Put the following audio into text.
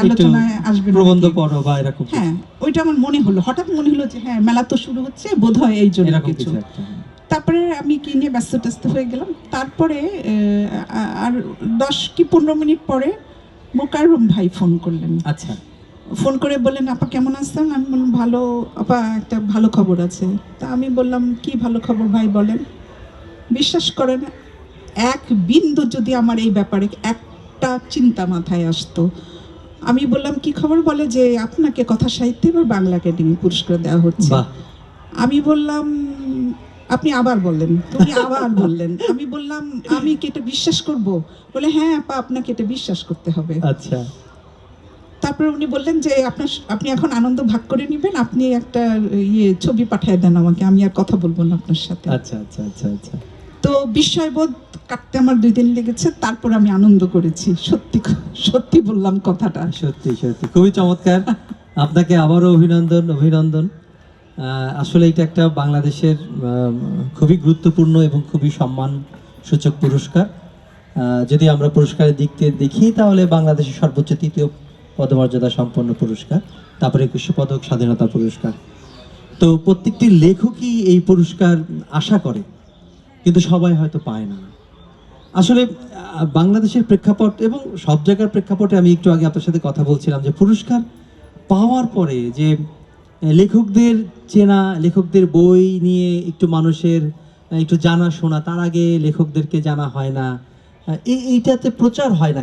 আলোচনায় আসবে না প্রবন্ধ নাকি? পড়ো বা এরকম হ্যাঁ, ওইটা আমার মনে হলো, হঠাৎ মনে হলো যে হ্যাঁ মেলা তো শুরু হচ্ছে, বোধহয় এই জন্য এরকম কিছু। কিছু একটা। তারপরে আমি কি নিয়ে ব্যস্ত হয়ে গেলাম। তারপরে আর 10 কি 15 মিনিট পরে মোকাররম ভাই ফোন করলেন। আচ্ছা, ফোন করে বললেন, আপা কেমন আছেন? আমি বললাম, ভালো আপা, একটা ভালো খবর আছে। তা আমি বললাম, কি ভালো খবর ভাই বলেন। বিশ্বাস করেন, এক বিন্দু যদি আমার এই ব্যাপারে একটা চিন্তা মাথায় আসতো। আমি বললাম, কি খবর? বলে যে আপনাকে কথা সাহিত্যে এবার বাংলা একাডেমি পুরস্কার দেওয়া হচ্ছে। বাহ। আমি বললাম, আপনি আবার বললেন, তুমি আবার বললেন। আমি বললাম, আমি কি এটা বিশ্বাস করব? বলে, হ্যাঁ আপা, আপনাকে এটা বিশ্বাস করতে হবে। আচ্ছা তারপরে উনি বললেন যে আপনি এখন আনন্দ ভাগ করে নেবেন, আপনি একটা ছবি পাঠিয়ে দেন আমাকে, আমি আর কথা বলবো না আপনার সাথে। আচ্ছা আচ্ছা আচ্ছা আচ্ছা। তো বিস্ময়বোধ কাটতে আমার 2 দিন লেগেছে, তারপর আমি আনন্দ করেছি। সত্যি সত্যি বললাম কথাটা। সত্যি সত্যি খুবই চমৎকার। আপনাকে আবারও অভিনন্দন অভিনন্দন। আসলে এটা একটা বাংলাদেশের খুবই গুরুত্বপূর্ণ এবং খুবই সম্মান সূচক পুরস্কার। যদি আমরা পুরস্কারের দিক থেকে দেখি তাহলে বাংলাদেশের সর্বোচ্চ 3য় পদমর্যাদা সম্পন্ন পুরস্কার, তারপরে 21 পদক স্বাধীনতা পুরস্কার। তো প্রত্যেকটি লেখকই এই পুরস্কার আশা করে, কিন্তু সবাই হয়তো পায় না। আসলে বাংলাদেশের প্রেক্ষাপট এবং সব জায়গার প্রেক্ষাপটে আমি একটু আগে আপনার সাথে কথা বলছিলাম যে পুরস্কার পাওয়ার পরে যে লেখকদের চেনা, লেখকদের বই নিয়ে একটু মানুষের একটু জানা শোনা, তার আগে লেখকদেরকে জানা হয় না, এইটাতে প্রচার হয় না।